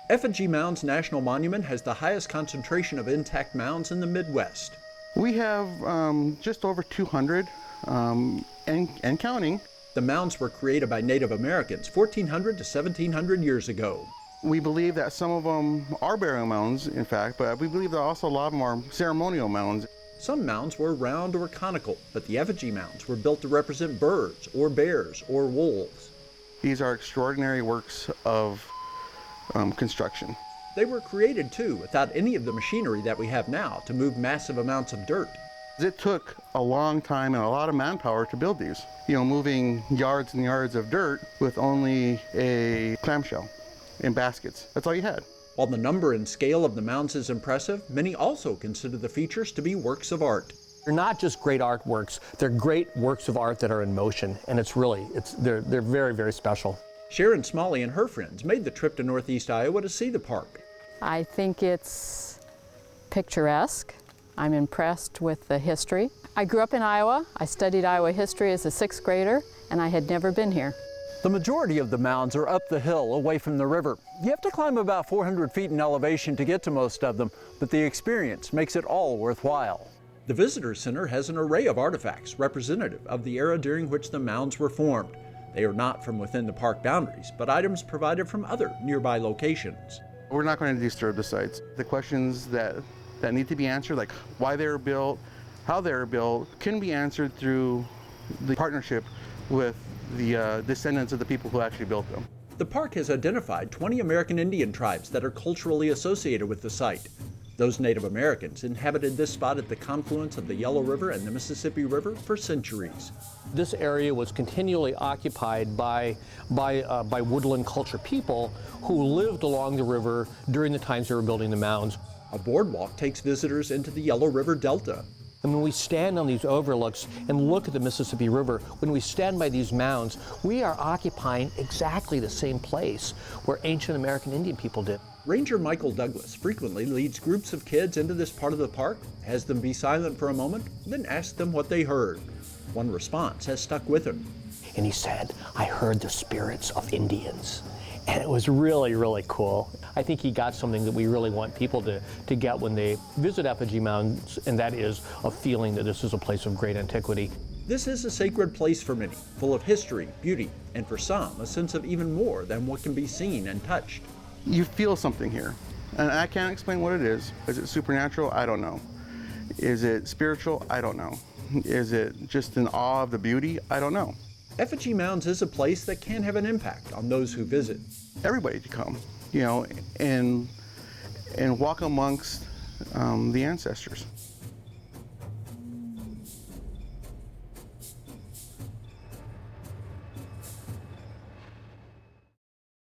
Effigy Mounds National Monument has the highest concentration of intact mounds in the Midwest. We have just over 200 and counting. The mounds were created by Native Americans 1,400 to 1,700 years ago. We believe that some of them are burial mounds, in fact, but we believe that also a lot of them are ceremonial mounds. Some mounds were round or conical, but the effigy mounds were built to represent birds or bears or wolves. These are extraordinary works of construction. They were created, too, without any of the machinery that we have now to move massive amounts of dirt. It took a long time and a lot of manpower to build these. Moving yards and yards of dirt with only a clamshell in baskets. That's all you had. While the number and scale of the mounds is impressive, many also consider the features to be works of art. They're not just great artworks, they're great works of art that are in motion, and they're very, very special. Sharon Smalley and her friends made the trip to Northeast Iowa to see the park. I think it's picturesque. I'm impressed with the history. I grew up in Iowa. I studied Iowa history as a 6th grader, and I had never been here. The majority of the mounds are up the hill, away from the river. You have to climb about 400 feet in elevation to get to most of them, but the experience makes it all worthwhile. The Visitor Center has an array of artifacts representative of the era during which the mounds were formed. They are not from within the park boundaries, but items provided from other nearby locations. We're not going to disturb the sites. The questions that need to be answered, like why they were built, how they were built, can be answered through the partnership with the descendants of the people who actually built them. The park has identified 20 American Indian tribes that are culturally associated with the site. Those Native Americans inhabited this spot at the confluence of the Yellow River and the Mississippi River for centuries. This area was continually occupied by woodland culture people who lived along the river during the times they were building the mounds. A boardwalk takes visitors into the Yellow River Delta. And when we stand on these overlooks and look at the Mississippi River, when we stand by these mounds, we are occupying exactly the same place where ancient American Indian people did. Ranger Michael Douglas frequently leads groups of kids into this part of the park, has them be silent for a moment, then asks them what they heard. One response has stuck with him. And he said, "I heard the spirits of Indians." And it was really, really cool. I think he got something that we really want people to get when they visit Effigy Mounds, and that is a feeling that this is a place of great antiquity. This is a sacred place for many, full of history, beauty, and for some, a sense of even more than what can be seen and touched. You feel something here, and I can't explain what it is. Is it supernatural? I don't know. Is it spiritual? I don't know. Is it just an awe of the beauty? I don't know. Effigy Mounds is a place that can have an impact on those who visit. Everybody to come, and walk amongst the ancestors.